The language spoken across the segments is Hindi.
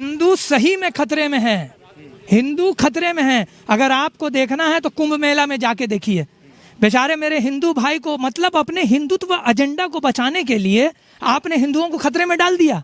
हिंदू सही में खतरे में है, हिंदू खतरे में है। अगर आपको देखना है तो कुंभ मेला में जाके देखिए। बेचारे मेरे हिंदू भाई को, मतलब अपने हिंदुत्व एजेंडा को बचाने के लिए आपने हिंदुओं को खतरे में डाल दिया,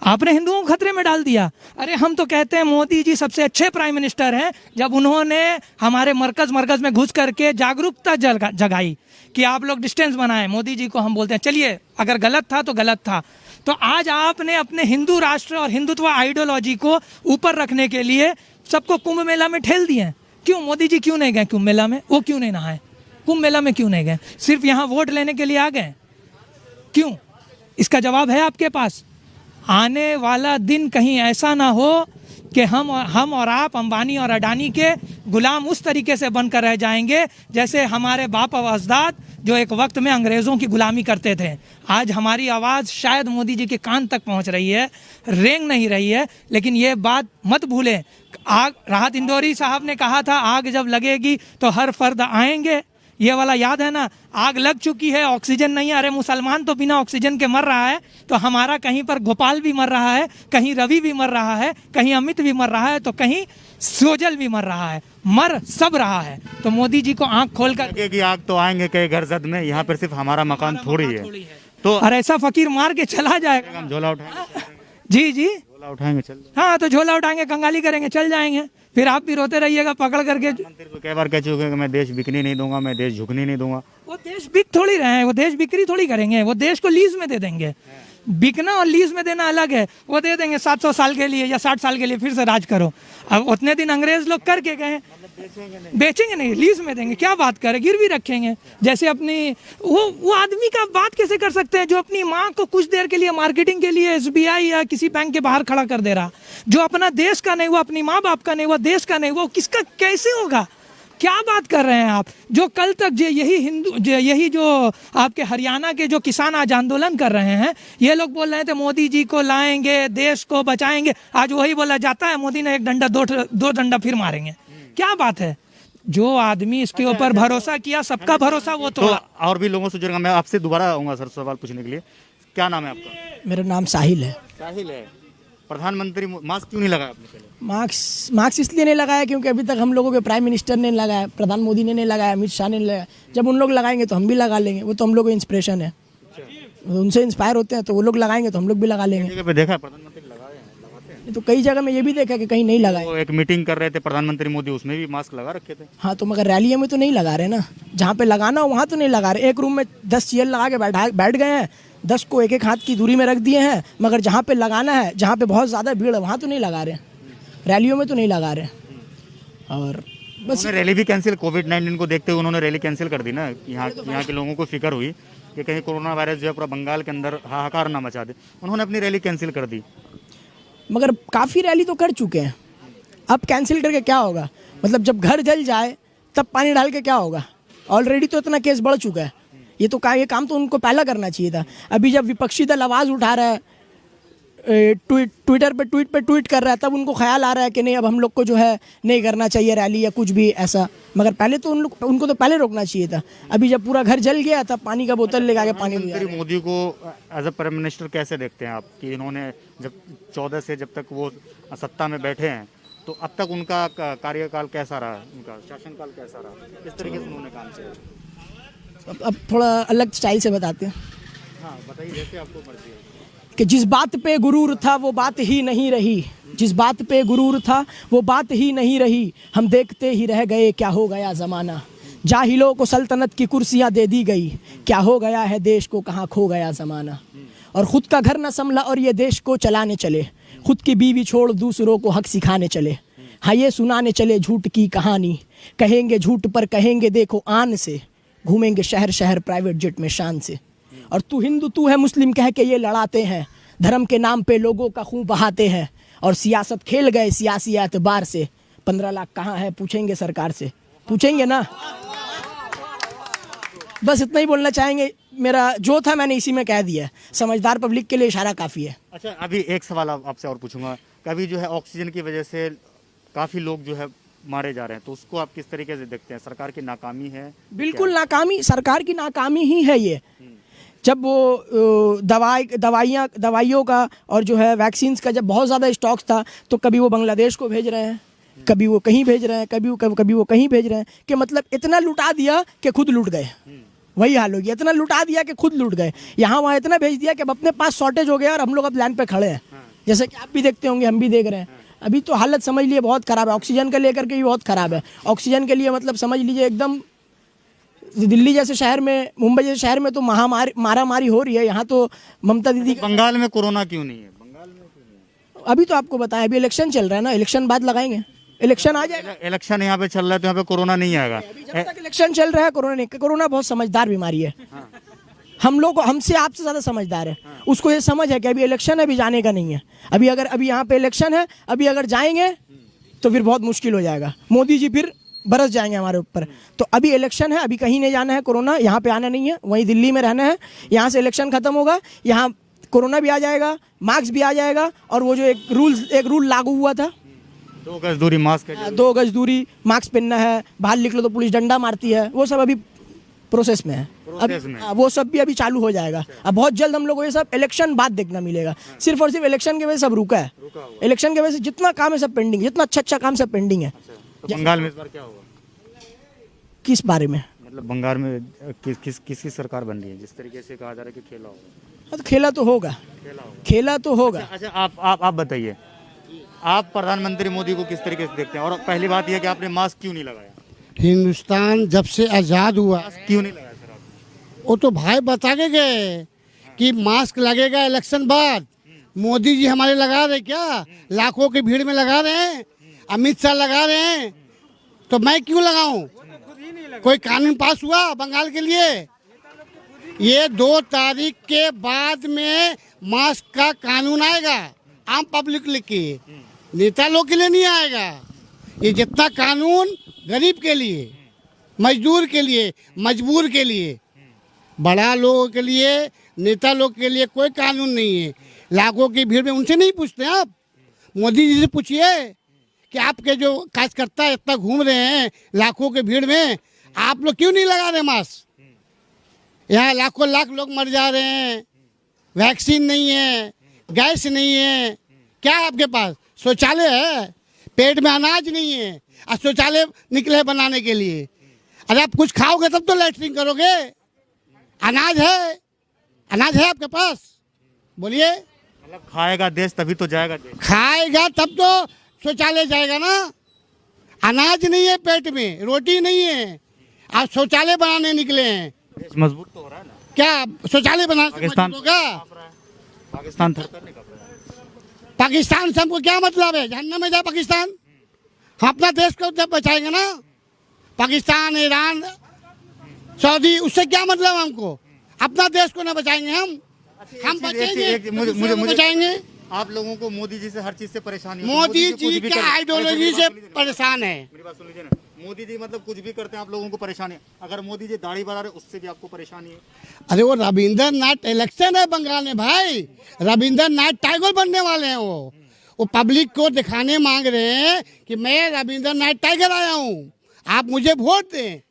आपने हिंदुओं को खतरे में डाल दिया। अरे हम तो कहते हैं मोदी जी सबसे अच्छे प्राइम मिनिस्टर हैं जब उन्होंने हमारे मरकज में घुस करके जागरूकता जगाई कि आप लोग डिस्टेंस बनाएं। मोदी जी को हम बोलते हैं चलिए अगर गलत था तो गलत था। तो आज आपने अपने हिंदू राष्ट्र और हिंदुत्व आइडियोलॉजी को ऊपर रखने के लिए सबको कुंभ मेला में ठेल दिए। क्यों मोदी जी क्यों नहीं गए कुंभ मेला में? वो क्यों नहीं नहाए? कुंभ मेला में क्यों नहीं गए? सिर्फ यहाँ वोट लेने के लिए आ गए? क्यों? इसका जवाब है आपके पास। आने वाला दिन कहीं ऐसा ना हो कि हम और आप अंबानी और अडानी के गुलाम उस तरीके से बनकर रह जाएंगे जैसे हमारे बाप और अजदाद जो एक वक्त में अंग्रेज़ों की गुलामी करते थे। आज हमारी आवाज़ शायद मोदी जी के कान तक पहुंच रही है, रेंग नहीं रही है, लेकिन ये बात मत भूलें। आग, राहत इंदौरी साहब ने कहा था आग जब लगेगी तो हर फर्द आएंगे, ये वाला याद है ना? आग लग चुकी है, ऑक्सीजन नहीं है। अरे मुसलमान तो बिना ऑक्सीजन के मर रहा है, तो हमारा कहीं पर गोपाल भी मर रहा है, कहीं रवि भी मर रहा है, कहीं अमित भी मर रहा है, तो कहीं सोजल भी मर रहा है, मर सब रहा है। तो मोदी जी को आंख खोल कर कि आग तो आएंगे कई घर जद में, यहाँ पर सिर्फ हमारा मकान थोड़ी है। तो और ऐसा फकीर मार के चला जाएगा। हम झोला उठाएंगे, जी जी झोला उठाएंगे, चल हाँ, तो झोला उठाएंगे, कंगाली करेंगे, चल जाएंगे। फिर आप भी रोते रहिएगा पकड़ करके। मंत्री तो कई बार कह चुके हैं कि मैं देश बिकने नहीं दूंगा, मैं देश झुकने नहीं दूंगा। वो देश बिक थोड़ी रहे हैं, वो देश बिक्री थोड़ी करेंगे, वो देश को लीज में दे देंगे। बिकना और लीज में देना अलग है। वो दे देंगे 700 साल के लिए या 60 साल के लिए, फिर से राज करो। अब उतने दिन अंग्रेज लोग करके गए, बेचेंगे नहीं, लीज में देंगे। क्या बात करें, गिरवी रखेंगे। जैसे अपनी वो आदमी का बात कैसे कर सकते हैं जो अपनी माँ को कुछ देर के लिए मार्केटिंग के लिए एसबीआई या किसी बैंक के बाहर खड़ा कर दे रहा, जो अपना देश का नहीं हुआ, अपनी माँ बाप का नहीं हुआ, देश का नहीं हुआ, किसका कैसे होगा? क्या बात कर रहे हैं आप? जो कल तक यही जो आपके हरियाणा के जो किसान आज आंदोलन कर रहे हैं, ये लोग बोल रहे थे मोदी जी को लाएंगे, देश को बचाएंगे। आज वही बोला जाता है मोदी ने एक डंडा दो डंडा फिर मारेंगे। क्या बात है? जो आदमी इसके ऊपर भरोसा किया, सबका भरोसा वो तो और भी लोगों से जुड़ेगा। मैं आपसे दोबारा आऊंगा सर सवाल पूछने के लिए। क्या नाम है आपका? मेरा नाम साहिल है। साहिल है। प्रधानमंत्री मास्क क्यों नहीं लगाया आपने? पहले मार्क्स इसलिए नहीं लगाया क्योंकि अभी तक हम लोगों के प्राइम मिनिस्टर ने लगाया, प्रधान मोदी ने नहीं लगाया, अमित शाह ने नहीं लगाया। जब उन लोग लगाएंगे तो हम भी लगा लेंगे। वो तो हम लोग को इंस्पिरेशन है, उनसे इंस्पायर होते हैं, तो वो लोग लगाएंगे तो हम लोग भी लगा लेंगे। जगह पे देखा प्रधानमंत्री लगाते हैं, तो कई जगह में ये भी देखा कि कहीं नहीं लगाए। वो एक मीटिंग कर रहे थे प्रधानमंत्री मोदी, उसमें भी मास्क लगा रखे थे। हाँ, तो मगर रैलियों में तो नहीं लगा रहे ना। जहाँ पे लगाना हो वहाँ तो नहीं लगा रहे। एक रूम में 10 चेयर लगा के बैठ गए हैं, 10 को एक हाथ की दूरी में रख दिए हैं, मगर जहाँ पे लगाना है, जहाँ पे बहुत ज़्यादा भीड़ है, वहाँ तो नहीं लगा रहे, रैलियों में तो नहीं लगा रहे। और बस रैली भी कैंसिल, कोविड-19 को देखते हुए उन्होंने रैली कैंसिल कर दी ना। यहाँ के लोगों को फिक्र हुई कि कहीं कोरोना वायरस जो है पूरा बंगाल के अंदर हाहाकार ना मचा दे, उन्होंने अपनी रैली कैंसिल कर दी। मगर काफ़ी रैली तो कर चुके हैं, अब कैंसिल करके क्या होगा? मतलब जब घर जल जाए तब पानी डाल के क्या होगा? ऑलरेडी तो इतना केस बढ़ चुका है। ये काम तो उनको पहला करना चाहिए था। अभी जब विपक्षी दल आवाज़ उठा रहा है, ट्विटर पे ट्वीट कर रहा है, तब उनको ख्याल आ रहा है कि नहीं अब हम लोग को जो है नहीं करना चाहिए रैली या कुछ भी ऐसा। मगर पहले तो उनको तो पहले रोकना चाहिए था। अभी जब पूरा घर जल गया तब पानी का बोतल लेकर के पानी दिया। मोदी को एज ए प्राइम मिनिस्टर कैसे देखते हैं आप कि इन्होंने जब 14 से जब तक वो सत्ता में बैठे हैं तो अब तक उनका कार्यकाल कैसा रहा, उनका शासनकाल कैसा रहा, किस तरीके से उन्होंने काम किया? अब थोड़ा अलग स्टाइल से बताते हैं। हाँ बताइए, जैसे आपको मर्जी है। कि जिस बात पे गुरूर था वो बात ही नहीं रही, जिस बात पे गुरूर था वो बात ही नहीं रही, हम देखते ही रह गए क्या हो गया ज़माना। जाहिलों को सल्तनत की कुर्सियाँ दे दी गई, क्या हो गया है देश को, कहाँ खो गया ज़माना। और ख़ुद का घर न संभला और ये देश को चलाने चले, खुद की बीवी छोड़ दूसरों को हक सिखाने चले। हाँ, ये सुनाने चले झूठ की कहानी, कहेंगे झूठ पर कहेंगे देखो आन से, घूमेंगे शहर शहर प्राइवेट जेट में शान से। और तू हिंदू तू है मुस्लिम कह के ये लड़ाते हैं, धर्म के नाम पे लोगों का खून बहाते हैं, और सियासत खेल गए सियासी एतबार से। 15 लाख कहाँ है पूछेंगे सरकार से, पूछेंगे ना। बस इतना ही बोलना चाहेंगे। मेरा जो था मैंने इसी में कह दिया। समझदार पब्लिक के लिए इशारा काफ़ी है। अच्छा, अभी एक सवाल आपसे और पूछूंगा। कभी जो है ऑक्सीजन की वजह से काफ़ी लोग जो है मारे जा रहे हैं, तो उसको आप किस तरीके से देखते हैं? सरकार की नाकामी है? बिल्कुल नाकामी, सरकार की नाकामी ही है ये। जब वो दवाइयों का और जो है वैक्सीन्स का जब बहुत ज़्यादा स्टॉक्स था, तो कभी वो बांग्लादेश को भेज रहे हैं, कभी वो कहीं भेज रहे हैं, कभी वो कहीं भेज रहे हैं, कि मतलब इतना लुटा दिया कि खुद लूट गए। वही हाल हो गया, इतना लुटा दिया कि खुद लूट गए। यहाँ वहाँ इतना भेज दिया कि अब अपने पास शॉर्टेज हो गया और हम लोग अब लाइन पे खड़े हैं। जैसे कि आप भी देखते होंगे, हम भी देख रहे हैं। अभी तो हालत समझ लिए बहुत ख़राब है, ऑक्सीजन को लेकर के भी बहुत ख़राब है। ऑक्सीजन के लिए मतलब समझ लीजिए एकदम दिल्ली जैसे शहर में, मुंबई जैसे शहर में तो मारामारी हो रही है। यहाँ तो ममता दीदी बंगाल में कोरोना क्यों नहीं है? बंगाल में क्यों नहीं है? अभी तो आपको बताया, अभी इलेक्शन चल रहा है ना, इलेक्शन बाद लगाएंगे, इलेक्शन आ जाएगा। इलेक्शन यहाँ पे चल रहा है तो यहाँ पे कोरोना नहीं आएगा। अभी जब तक इलेक्शन चल रहा है कोरोना नहीं। कोरोना बहुत समझदार बीमारी है। हम लोग हमसे आपसे ज़्यादा समझदार है। उसको ये समझ है कि अभी इलेक्शन है, अभी जाने का नहीं है। अभी यहाँ पे इलेक्शन है, अभी अगर जाएंगे तो फिर बहुत मुश्किल हो जाएगा। मोदी जी फिर बरस जाएंगे हमारे ऊपर। तो अभी इलेक्शन है, अभी कहीं नहीं जाना है। कोरोना यहाँ पे आना नहीं है, वहीं दिल्ली में रहना है। यहाँ से इलेक्शन खत्म होगा, यहाँ कोरोना भी आ जाएगा, मास्क भी आ जाएगा, और वो जो एक रूल लागू हुआ था 2 गज दूरी, मास्क है। 2 गज दूरी, मास्क पहनना है, बाहर निकलो तो पुलिस डंडा मारती है, वो सब अभी प्रोसेस में है। वो सब भी अभी चालू हो जाएगा। अब बहुत जल्द हम लोग को ये सब इलेक्शन बाद देखना मिलेगा। सिर्फ और सिर्फ इलेक्शन की वजह से सब रुका है। इलेक्शन की वजह से जितना काम है सब पेंडिंग है, जितना अच्छा काम सब पेंडिंग है। तो बंगाल में इस बार क्या होगा? किस बारे में? मतलब बंगाल में किसकी सरकार बन रही है? जिस तरीके से कहा जा रहा है कि खेला होगा। तो खेला तो होगा, खेला तो होगा। अच्छा, आप बताइए, आप प्रधानमंत्री मोदी को किस तरीके से देखते हैं? और पहली बात यह कि आपने मास्क क्यों नहीं लगाया? हिंदुस्तान जब से आज़ाद हुआ, क्यों नहीं लगाया सर आप? वो तो भाई बता के गए कि मास्क लगेगा इलेक्शन बाद। मोदी जी हमारे लगा रहे क्या? लाखों की भीड़ में लगा रहे हैं, अमित शाह लगा रहे हैं, तो मैं क्यों लगाऊं? कोई कानून पास हुआ बंगाल के लिए? ये 2 तारीख के बाद में मास्क का कानून आएगा, आम पब्लिक के, नेता लोग के लिए नहीं आएगा। ये जितना कानून गरीब के लिए, मजदूर के लिए, मजबूर के लिए, बड़ा लोगों के लिए, नेता लोग के लिए कोई कानून नहीं है। लाखों की भीड़ में उनसे नहीं पूछते आप? मोदी जी से पूछिए कि आपके जो कार्यकर्ता इतना घूम रहे हैं लाखों की भीड़ में, आप लोग क्यों नहीं लगा रहे मास्क? यहाँ लाखों लाख लोग मर जा रहे हैं, वैक्सीन नहीं है, गैस नहीं है, क्या है आपके पास? शौचालय है, पेट में अनाज नहीं है और शौचालय निकले बनाने के लिए। अरे आप कुछ खाओगे तब तो लैट्रिन करोगे। अनाज है आपके पास? बोलिए। मतलब खाएगा देश तभी तो जाएगा देश। खाएगा तब तो शौचालय जाएगा ना। अनाज नहीं है पेट में, रोटी नहीं है, आप शौचालय बनाने निकले हैं। देश मजबूत तो हो रहा है ना? क्या शौचालय बना पाकिस्तान होगा? पाकिस्तान थर-थर नहीं काँप रहा है। पाकिस्तान से हमको क्या मतलब है? जहन्नम में जाए पाकिस्तान। हम अपना देश को जब बचाएंगे ना, पाकिस्तान, ईरान, सऊदी, उससे क्या मतलब हमको? अपना देश को ना बचाएंगे हम बचेंगे, मुझे बचाएंगे। आप लोगों को मोदी जी से हर चीज से परेशानी है। मोदी जी का आइडियोलॉजी से परेशान है। मेरी बात सुन लीजिए ना, मोदी जी मतलब कुछ भी करते हैं आप लोगों को परेशानी है। अगर मोदी जी दाढ़ी बढ़ा रहे उससे भी आपको परेशानी है। अरे वो रविंद्रनाथ इलेक्शन है बंगाल में भाई, रविंद्रनाथ टैगोर बनने वाले हैं। वो पब्लिक को दिखाने मांग रहे हैं कि मैं रविंद्रनाथ टैगोर आया हूँ, आप मुझे वोट दें।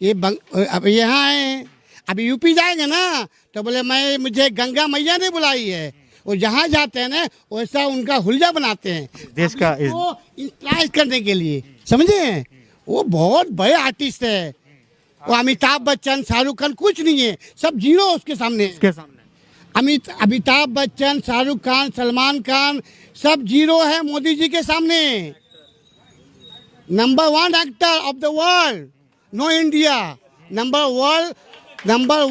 ये अब यहाँ आए, अभी यूपी जाएंगे ना तो बोले मुझे गंगा मैया ने बुलाई है। वो जहाँ जाते हैं ना वैसा उनका हुलिया बनाते हैं देश का इंस्पायर करने के लिए, समझे? वो बहुत बड़े आर्टिस्ट है। वो अमिताभ बच्चन, शाहरुख खान कुछ नहीं है, सब जीरो उसके सामने। अमिताभ बच्चन, शाहरुख खान, सलमान खान सब जीरो है मोदी जी के सामने। Number 1 actor of the world, no India, number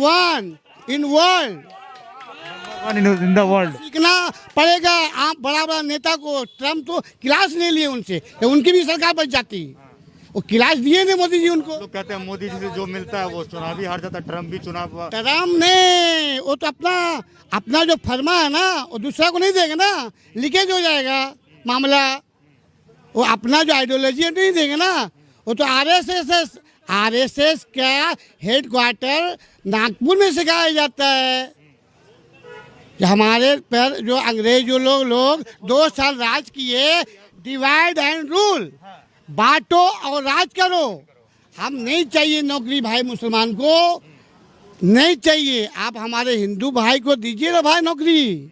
1 in world. In the world सीखना पड़ेगा आप बड़ा नेता को। ट्रम्प तो क्लास ले लिए उनसे, तो उनकी भी सरकार बच जाती। वो क्लास दिए थे मोदी जी उनको। लोग कहते हैं मोदी जी से जो मिलता है वो चुनाव भी हार जाता है। ट्रम्प भी चुनाव, ट्रम्प ने वो तो अपना जो फरमा है ना वो दूसरा को नहीं देगा ना, लीकेज हो जाएगा मामला। वो अपना जो आइडियोलॉजी नहीं देंगे ना। वो तो आरएसएस का हेडक्वार्टर नागपुर में सिखाया जाता है। हमारे पर जो अंग्रेज जो लोग 2 साल राज किए, डिवाइड एंड रूल, बांटो और राज करो। हम नहीं चाहिए नौकरी भाई मुसलमान को। नहीं चाहिए। आप हमारे हिंदू भाई को दीजिए ना भाई नौकरी।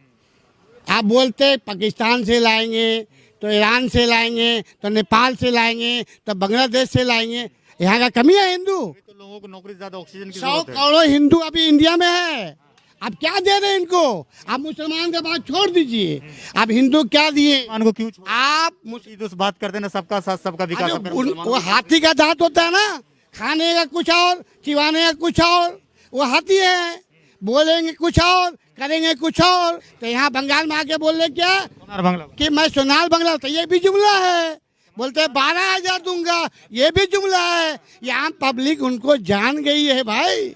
आप बोलते हैं पाकिस्तान से लाएंगे, तो ईरान से लाएंगे, तो नेपाल से लाएंगे, तो बांग्लादेश से लाएंगे। यहाँ का कमी है हिंदू। तो लोगों को नौकरी ज्यादा ऑक्सीजन की 100 जरूरत है। करोड़ हिंदू अभी इंडिया में है। आप क्या दे रहे हैं इनको? आप मुसलमान का बात छोड़ दीजिए, आप हिंदू क्या दिए? मुसलमान को क्यों छोड़? आप सीधे से बात करते हैं ना, सबका साथ सबका विकास। अरे अपने उन- मुसलमानों वो को- हाथी का दांत होता है ना, खाने का कुछ और, चिबाने का कुछ और। वो हाथी है, बोलेंगे कुछ और, करेंगे कुछ और। तो यहाँ बंगाल में आके बोल रहे क्या सोनार बांग्ला। कि मैं सोनार बंगला, तो ये भी जुमला है। बोलते हैं 12,000 दूंगा, ये भी जुमला है। यहाँ पब्लिक उनको जान गई है भाई,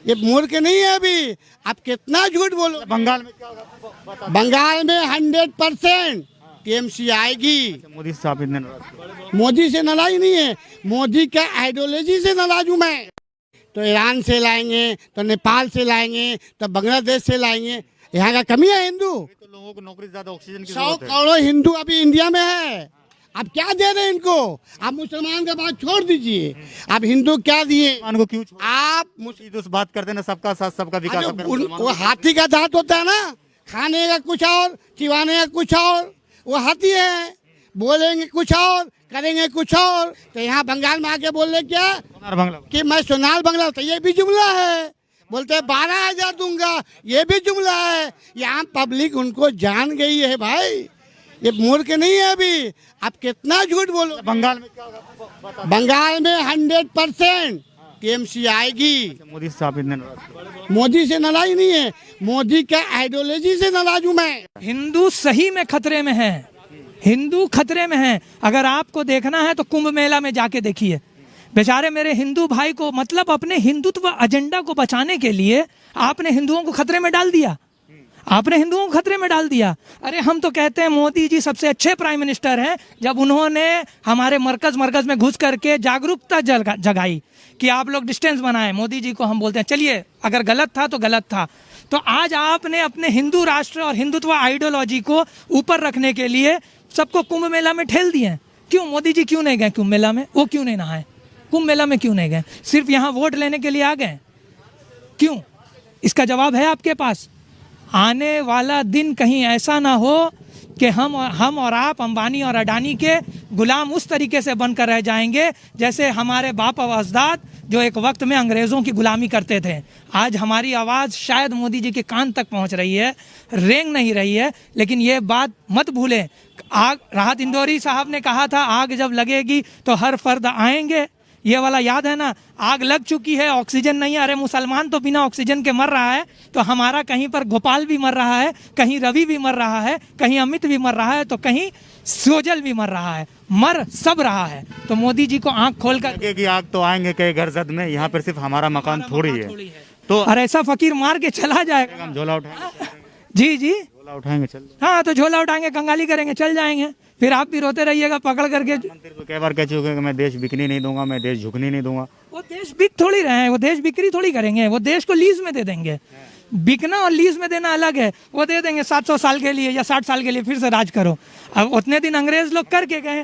ये मूर्ख नहीं है अभी। आप कितना झूठ बोलो। बंगाल में क्या होगा बता। बंगाल में 100% टीएमसी आएगी। मोदी साहब इतने नाराज। मोदी से नाराज नहीं है, मोदी का आइडियोलॉजी से नाराज हूँ मैं। तो ईरान से लाएंगे, तो नेपाल से लाएंगे, तो बांग्लादेश से लाएंगे। यहाँ का कमी है हिंदू। तो लोगों को नौकरी ज्यादा ऑक्सीजन की 100 जरूरत है। करोड़ हिंदू अभी इंडिया में है। आप क्या दे रहे हैं इनको? आप मुसलमान का बात छोड़ दीजिए, आप हिंदू क्या दिए? मुसलमान को क्यों छोड़? आप सीधे से बात करते हैं ना, सबका साथ सबका विकास। अरे अपने उन- मुसलमानों वो को- हाथी का दांत होता है ना, खाने का कुछ और, चिबाने का कुछ और। वो हाथी है, बोलेंगे कुछ और, करेंगे कुछ और। तो यहाँ बंगाल में आके बोल रहे क्या सोनार बांग्ला। कि मैं सोनार बंगला, तो ये भी जुमला है। बोलते हैं 12,000 दूंगा, ये भी जुमला है। यहाँ पब्लिक उनको जान गई है भाई, ये मूर्ख नहीं है अभी। आप कितना झूठ बोलो। बंगाल में क्या होगा बता। बंगाल में 100% टीएमसी आएगी। मोदी साहब इतने नाराज। मोदी से नाराज नहीं है, मोदी का आइडियोलॉजी से नाराज हूँ मैं। हिंदू सही में खतरे में है, हिंदू खतरे में है। अगर आपको देखना है तो कुंभ मेला में जाके देखिए। बेचारे मेरे हिंदू भाई को, मतलब अपने हिंदुत्व एजेंडा को बचाने के लिए आपने हिंदुओं को खतरे में डाल दिया। आपने हिंदुओं को खतरे में डाल दिया। अरे हम तो कहते हैं मोदी जी सबसे अच्छे प्राइम मिनिस्टर हैं जब उन्होंने हमारे मरकज में घुस करके जागरूकता जगाई कि आप लोग डिस्टेंस बनाएं। मोदी जी को हम बोलते हैं चलिए, अगर गलत था तो गलत था। तो आज आपने अपने हिंदू राष्ट्र और हिंदुत्व आइडियोलॉजी को ऊपर रखने के लिए सबको कुंभ मेला में ठेल दिए। क्यों मोदी जी क्यों नहीं गए कुंभ मेला में? वो क्यों नहीं नहाए? कुंभ मेला में क्यों नहीं गए? सिर्फ यहाँ वोट लेने के लिए आ गए? क्यों? इसका जवाब है आपके पास। आने वाला दिन कहीं ऐसा ना हो कि हम और आप अंबानी और अडानी के गुलाम उस तरीके से बनकर रह जाएंगे जैसे हमारे बाप और अजदाद जो एक वक्त में अंग्रेज़ों की गुलामी करते थे। आज हमारी आवाज़ शायद मोदी जी के कान तक पहुंच रही है, रेंग नहीं रही है, लेकिन ये बात मत भूलें। आग, राहत इंदौरी साहब ने कहा था आग जब लगेगी तो हर फर्द आएंगे। ये वाला याद है ना? आग लग चुकी है, ऑक्सीजन नहीं। अरे मुसलमान तो बिना ऑक्सीजन के मर रहा है, तो हमारा कहीं पर गोपाल भी मर रहा है, कहीं रवि भी मर रहा है, कहीं अमित भी मर रहा है, तो कहीं सोजल भी मर रहा है। मर सब रहा है। तो मोदी जी को आंख खोल कर कि आग तो आएंगे कई घर जद में, यहाँ पर सिर्फ हमारा मकान थोड़ी है। तो और ऐसा फकीर मार के चला जाएगा। हम झोला उठाएंगे, जी जी, झोला उठाएंगे चल। हाँ तो झोला उठाएंगे, कंगाली करेंगे, चल जाएंगे। फिर आप भी रोते रहिएगा पकड़ करके। मंत्री तो कई बार कह चुके हैं कि मैं देश बिकने नहीं दूंगा, मैं देश झुकने नहीं दूंगा। वो देश बिक थोड़ी रहे हैं, वो देश बिक्री थोड़ी करेंगे, वो देश को लीज में दे देंगे। बिकना और लीज में देना अलग है। वो दे देंगे 700 साल के लिए या 60 साल के लिए, फिर से राज करो। अब उतने दिन अंग्रेज लोग करके गए,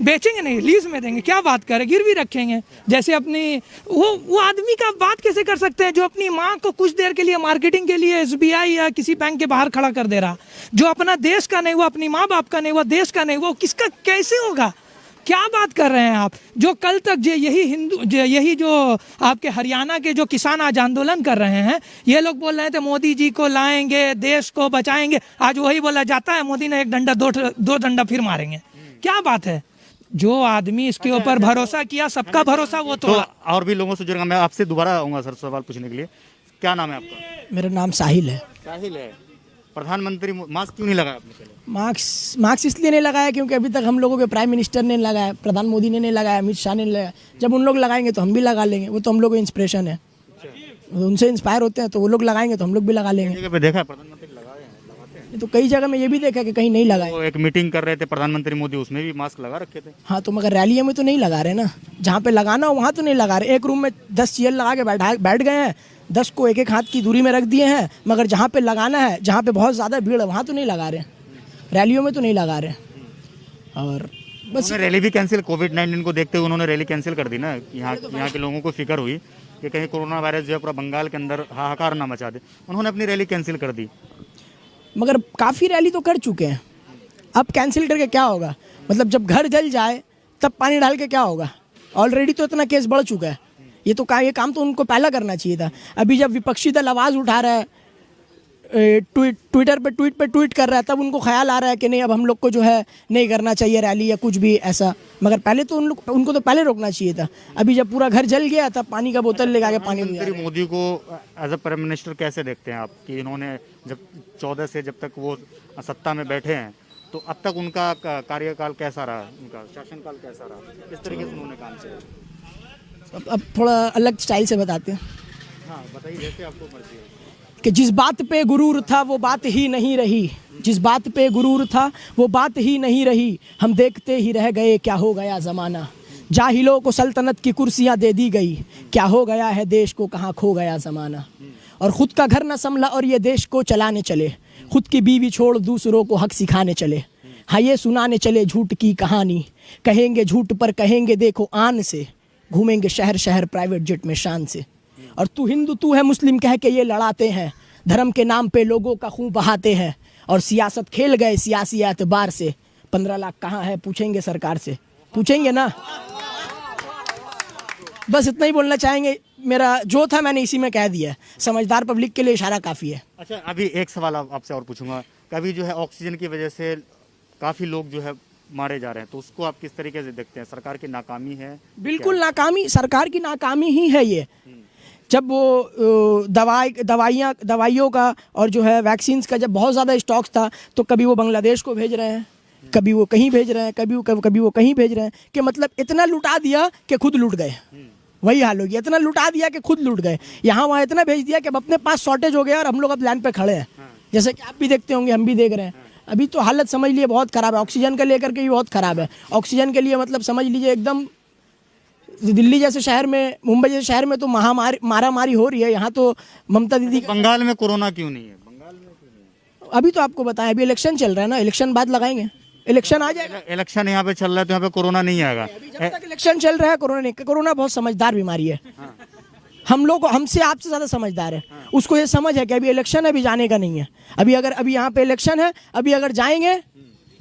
बेचेंगे नहीं, लीज में देंगे। क्या बात करें, गिरवी रखेंगे। जैसे अपनी वो आदमी का बात कैसे कर सकते हैं जो अपनी माँ को कुछ देर के लिए मार्केटिंग के लिए एसबीआई या किसी बैंक के बाहर खड़ा कर दे रहा, जो अपना देश का नहीं हुआ, अपनी माँ बाप का नहीं हुआ, देश का नहीं हुआ, वो किसका कैसे होगा? क्या बात कर रहे हैं आप? जो कल तक यही जो आपके हरियाणा के जो किसान आज आंदोलन कर रहे हैं, ये लोग बोल रहे थे मोदी जी को लाएंगे, देश को बचाएंगे। आज वही बोला जाता है मोदी ने एक डंडा दो डंडा फिर मारेंगे। क्या बात है? जो आदमी इसके ऊपर भरोसा किया, सबका भरोसा वो तो और भी लोगों से जुड़ेगा। मैं आपसे दोबारा आऊंगा सर सवाल पूछने के लिए। क्या नाम है आपका? मेरा नाम साहिल है। साहिल है। प्रधानमंत्री मास्क क्यों नहीं लगाया आपने पहले? मार्क्स इसलिए नहीं लगाया क्योंकि अभी तक हम लोगों के प्राइम मिनिस्टर ने लगाया, प्रधान मोदी ने नहीं लगाया, अमित शाह ने नहीं लगाया। जब उन लोग लगाएंगे तो हम भी लगा लेंगे। वो तो हम लोग का इंस्पिरेशन है, उनसे इंस्पायर होते हैं, तो वो लोग लगाएंगे तो हम लोग भी लगा लेंगे। जगह पे देखा है प्रधानमंत्री लगाते हैं। तो कई जगह में ये भी देखा कि कहीं नहीं लगाए। वो एक मीटिंग कर रहे थे प्रधानमंत्री मोदी, उसमें भी मास्क लगा रखे थे। हाँ तो मगर रैलियों में तो नहीं लगा रहे ना, जहाँ पे लगाना हो वहाँ तो नहीं लगा रहे। एक रूम में 10 चेयर लगा के बैठ गए हैं, 10 को एक हाथ की दूरी में रख दिए हैं, मगर जहाँ पे लगाना है, जहाँ पे बहुत ज़्यादा भीड़ है, वहाँ तो नहीं लगा रहे, रैलियों में तो नहीं लगा रहे। और बस रैली भी कैंसिल, कोविड-19 को देखते हुए उन्होंने रैली कैंसिल कर दी ना। यहाँ के लोगों को फिक्र हुई कि कहीं कोरोना वायरस जो है पूरा बंगाल के अंदर हाहाकार ना मचा दे। उन्होंने अपनी रैली कैंसिल कर दी। मगर काफ़ी रैली तो कर चुके हैं, अब कैंसिल करके क्या होगा? मतलब जब घर जल जाए तब पानी डाल के क्या होगा? ऑलरेडी तो इतना केस बढ़ चुका है। ये काम तो उनको पहला करना चाहिए था। अभी जब विपक्षी दल आवाज़ उठा रहा है, ट्विटर पे ट्वीट कर रहा है, तब उनको ख्याल आ रहा है कि नहीं, अब हम लोग को जो है नहीं करना चाहिए रैली या कुछ भी ऐसा। मगर पहले तो उनको तो पहले रोकना चाहिए था। अभी जब पूरा घर जल गया तब पानी का बोतल लेकर आके पानी में प्रधानमंत्री मोदी को एज अ प्राइम मिनिस्टर कैसे देखते हैं आप कि इन्होंने जब 14 से जब तक वो सत्ता में बैठे हैं तो अब तक उनका कार्यकाल कैसा रहा, उनका शासनकाल कैसा रहा, किस तरीके से उन्होंने काम किया? अब थोड़ा अलग स्टाइल से बताते हैं हाँ बताइए, जैसे आपको मर्जी है। कि जिस बात पे गुरूर था वो बात ही नहीं रही, जिस बात पे गुरूर था वो बात ही नहीं रही। हम देखते ही रह गए क्या हो गया ज़माना। जाहिलों को सल्तनत की कुर्सियां दे दी गई, क्या हो गया है देश को, कहाँ खो गया ज़माना। और ख़ुद का घर न संभला और ये देश को चलाने चले, खुद की बीवी छोड़ दूसरों को हक सिखाने चले। हाँ ये सुनाने चले झूठ की कहानी, कहेंगे झूठ पर कहेंगे देखो आन से, घूमेंगे शहर शहर प्राइवेट जेट में शान से। और तू हिंदू तू है मुस्लिम कह के ये लड़ाते हैं, धर्म के नाम पे लोगों का खून बहाते हैं। और सियासत खेल गए सियासी एतबार से, 15 लाख कहाँ है पूछेंगे सरकार से, पूछेंगे ना। बस इतना ही बोलना चाहेंगे। मेरा जो था मैंने इसी में कह दिया। समझदार पब्लिक के लिए इशारा काफ़ी है। अच्छा, अभी एक सवाल आपसे और पूछूंगा। कभी जो है ऑक्सीजन की वजह से काफ़ी लोग जो है मारे जा रहे हैं, तो उसको आप किस तरीके से देखते हैं? सरकार की नाकामी है? बिल्कुल नाकामी, सरकार की नाकामी ही है ये। जब वो दवाइयों का और जो है वैक्सीन्स का जब बहुत ज़्यादा स्टॉक्स था, तो कभी वो बांग्लादेश को भेज रहे हैं, कभी वो कहीं भेज रहे हैं, कभी वो कहीं भेज रहे हैं। कि मतलब इतना लुटा दिया कि खुद लूट गए। वही हाल हो गया, इतना लुटा दिया कि खुद लूट गए। यहाँ वहाँ इतना भेज दिया कि अब अपने पास शॉर्टेज हो गया और हम लोग अब लाइन पे खड़े हैं। जैसे कि आप भी देखते होंगे, हम भी देख रहे हैं। अभी तो हालत समझ लिए बहुत ख़राब है, ऑक्सीजन को लेकर के भी बहुत ख़राब है। ऑक्सीजन के लिए मतलब समझ लीजिए एकदम दिल्ली जैसे शहर में, मुंबई जैसे शहर में तो मारामारी हो रही है। यहाँ तो ममता दीदी बंगाल में कोरोना क्यों नहीं है? बंगाल में क्यों नहीं है? अभी तो आपको बताएं, अभी इलेक्शन चल रहा है ना, इलेक्शन बाद लगाएंगे, इलेक्शन आ जाएगा। इलेक्शन यहाँ पे चल रहा है तो यहाँ पे कोरोना नहीं आएगा। अभी जब तक इलेक्शन चल रहा है कोरोना नहीं। कोरोना बहुत समझदार बीमारी है। हम लोग हमसे आपसे ज़्यादा समझदार है। उसको ये समझ है कि अभी इलेक्शन है, अभी जाने का नहीं है। अभी यहाँ पे इलेक्शन है, अभी अगर जाएंगे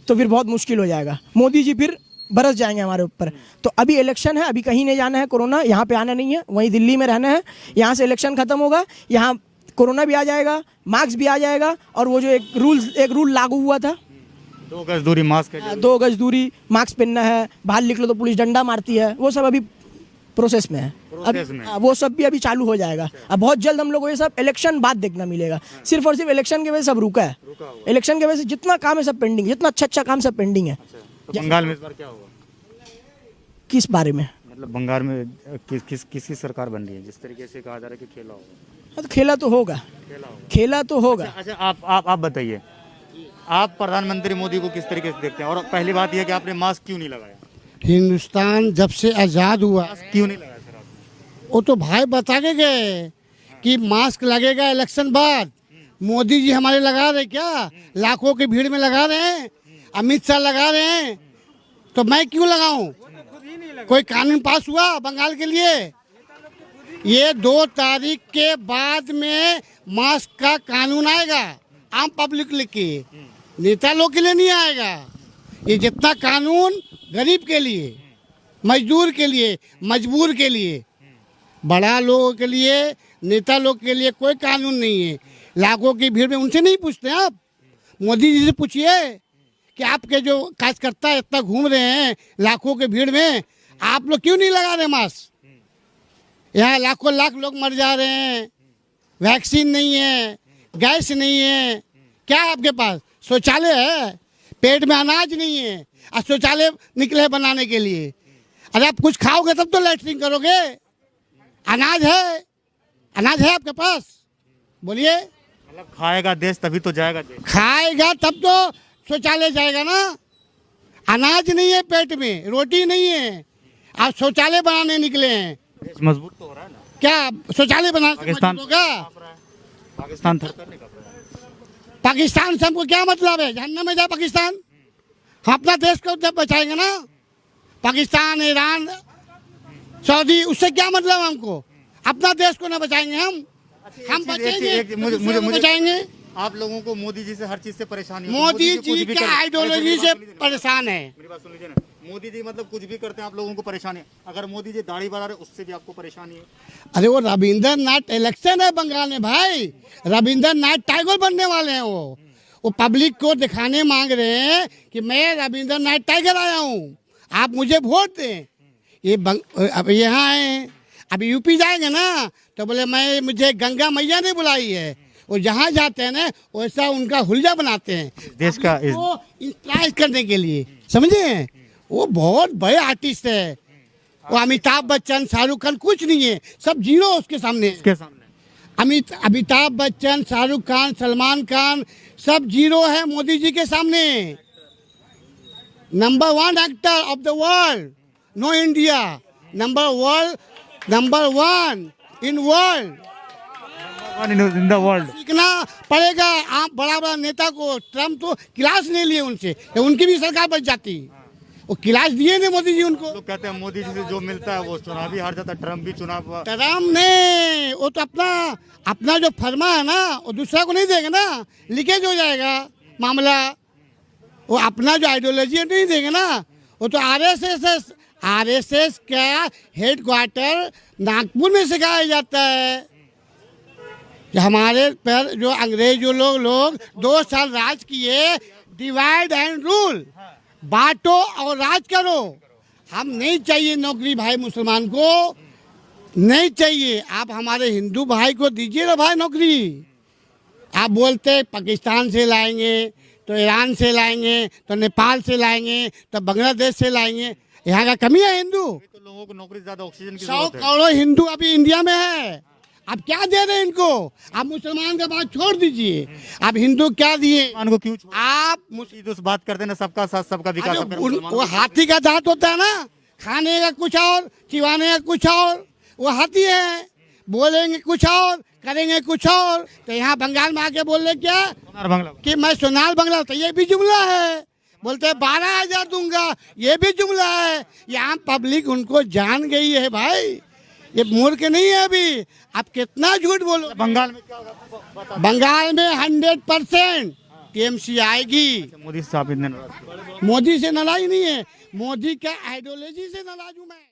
तो फिर बहुत मुश्किल हो जाएगा। मोदी जी फिर बरस जाएंगे हमारे ऊपर। तो अभी इलेक्शन है, अभी कहीं नहीं जाना है। कोरोना यहाँ पे आना नहीं है, वहीं दिल्ली में रहना है। यहाँ से इलेक्शन खत्म होगा, यहाँ कोरोना भी आ जाएगा, मास्क भी आ जाएगा। और वो जो एक रूल लागू हुआ था, 2 गज दूरी, मास्क है, 2 गज दूरी, मास्क पहनना है, बाहर निकलो तो पुलिस डंडा मारती है, वो सब अभी प्रोसेस में है। वो सब भी अभी चालू हो जाएगा। अब बहुत जल्द हम लोग को ये सब इलेक्शन बाद देखना मिलेगा। सिर्फ और सिर्फ इलेक्शन की वजह से सब रुका है। इलेक्शन की वजह से जितना काम है सब पेंडिंग, जितना अच्छा काम सब पेंडिंग है। तो बंगाल में इस बार क्या होगा? किस बारे में? मतलब बंगाल में किसकी सरकार बन रही है? जिस तरीके से कहा जा रहा है कि खेला होगा। तो खेला तो होगा, खेला तो होगा। अच्छा, आप बताइए, आप प्रधानमंत्री मोदी को किस तरीके से देखते हैं? और पहली बात यह कि आपने मास्क क्यों नहीं लगाया? हिंदुस्तान जब से आज़ाद हुआ, क्यों नहीं लगाया सर आपने? वो तो भाई बता के गए कि मास्क लगेगा इलेक्शन बाद। मोदी जी हमारे लगा रहे क्या? लाखों की भीड़ में लगा रहे हैं, अमित शाह लगा रहे हैं, तो मैं क्यों लगाऊं? कोई कानून पास हुआ बंगाल के लिए? ये 2 तारीख के बाद में मास्क का कानून आएगा, आम पब्लिक के, नेता लोग के लिए नहीं आएगा। ये जितना कानून गरीब के लिए, मजदूर के लिए, मजबूर के लिए, बड़ा लोगों के लिए, नेता लोग के लिए कोई कानून नहीं है। लाखों की भीड़ में उनसे नहीं पूछते आप? मोदी जी से पूछिए कि आपके जो कार्यकर्ता इतना घूम रहे हैं लाखों के भीड़ में, आप लोग क्यों नहीं लगा रहे मास्क? यहाँ लाखों लाख लोग मर जा रहे हैं, वैक्सीन नहीं है, गैस नहीं है, क्या है आपके पास? शौचालय है, पेट में अनाज नहीं है और शौचालय निकले बनाने के लिए। अरे आप कुछ खाओगे तब तो लैट्रिन करोगे। अनाज है, अनाज है आपके पास? बोलिए। मतलब खाएगा देश तभी तो जाएगा देश। खाएगा तब तो शौचालय जाएगा ना। अनाज नहीं है पेट में, रोटी नहीं है, आप शौचालय बनाने निकले हैं। देश मजबूत तो हो रहा है ना? क्या शौचालय बनाने पाकिस्तान होगा? पाकिस्तान थर-थर नहीं काँप रहा है। पाकिस्तान से हमको क्या मतलब है? जहन्नम में जाए पाकिस्तान। हम अपना देश को जब बचाएंगे ना। पाकिस्तान, ईरान, सऊदी, उससे क्या मतलब हमको? अपना देश को ना बचाएंगे हम बचेंगे तो बचाएंगे। आप लोगों को मोदी जी से हर चीज से परेशानी है। मोदी कुछ जी भी का करे- आइडियोलॉजी से मेरी बात परेशान है। मेरी बात सुन लीजिए ना, मोदी जी मतलब कुछ भी करते हैं आप लोगों को परेशानी है। अगर मोदी जी दाढ़ी बढ़ा रहे उससे भी आपको परेशानी है। अरे वो रविंद्रनाथ इलेक्शन है बंगाल में भाई, रविंद्रनाथ टैगोर बनने वाले हैं वो पब्लिक को दिखाने मांग रहे हैं कि मैं रविंद्रनाथ टैगोर आया हूँ, आप मुझे वोट दें। ये अब यहाँ आए, अब यूपी जाएंगे ना तो बोले मुझे गंगा मैया ने बुलाई है। वो जहाँ जाते हैं ना वैसा उनका हुलिया बनाते हैं देश का वो इंस्पायर करने के लिए, समझे। वो बहुत बड़े आर्टिस्ट है। वो अमिताभ बच्चन, शाहरुख खान कुछ नहीं है, सब जीरो उसके सामने। इसके सामने अमिताभ बच्चन, शाहरुख खान, सलमान खान सब जीरो है मोदी जी के सामने। Number 1 actor of the world, no India, number 1 in world. In the world सीखना पड़ेगा आप बड़ा बड़ा नेता को। ट्रम्प तो क्लास नहीं लिए उनसे, तो उनकी भी सरकार बच जाती। वो क्लास दिए नहीं मोदी जी उनको। लोग कहते हैं मोदी जी से जो मिलता है वो चुनाव भी हार जाता है। ट्रम्प भी चुनाव ट्रम्प ने वो तो अपना जो फरमा है ना वो दूसरा को नहीं देगा ना, लीकेज हो जाएगा मामला। वो अपना जो आइडियोलॉजी है नहीं देंगे ना। वो तो आरएसएस का हेडक्वार्टर नागपुर में सिखाया जाता है। हमारे पर जो अंग्रेज जो लोग 2 साल राज किए, डिवाइड एंड रूल, बांटो और राज करो। हम नहीं चाहिए नौकरी भाई, मुसलमान को नहीं चाहिए। आप हमारे हिंदू भाई को दीजिए ना भाई नौकरी। आप बोलते पाकिस्तान से लाएंगे तो ईरान से लाएंगे तो नेपाल से लाएंगे तो बांग्लादेश से लाएंगे। यहाँ का कमी है हिंदू। तो लोगों को नौकरी ज्यादा ऑक्सीजन की 100 जरूरत है। करोड़ हिंदू अभी इंडिया में है। आप क्या दे रहे हैं इनको? आप मुसलमान का बात छोड़ दीजिए, आप हिंदू क्या दिए? मुसलमान को क्यों छोड़? आप मोदी तो बात करते हैं ना सबका साथ सबका विकास। अरे अब मेरे मुसलमानों वो को- हाथी का दांत होता है ना, खाने का कुछ और, चिवाने का कुछ और। वो हाथी है, बोलेंगे कुछ और, करेंगे कुछ और। तो यहाँ बंगाल में आके बोल रहे क्या सोनार बांग्ला कि मैं सोनार बंगला, तो ये भी जुमला है। बोलते 12,000 दूंगा, ये भी जुमला है। यहाँ पब्लिक उनको जान गई है भाई, ये मूर्ख नहीं है अभी। आप कितना झूठ बोलो। बंगाल में क्या होगा? बंगाल में 100% टीएमसी आएगी। मोदी से आप इतने नाराज क्यों? मोदी से नाराज नहीं है, मोदी का आइडियोलॉजी से नाराज हूँ मैं।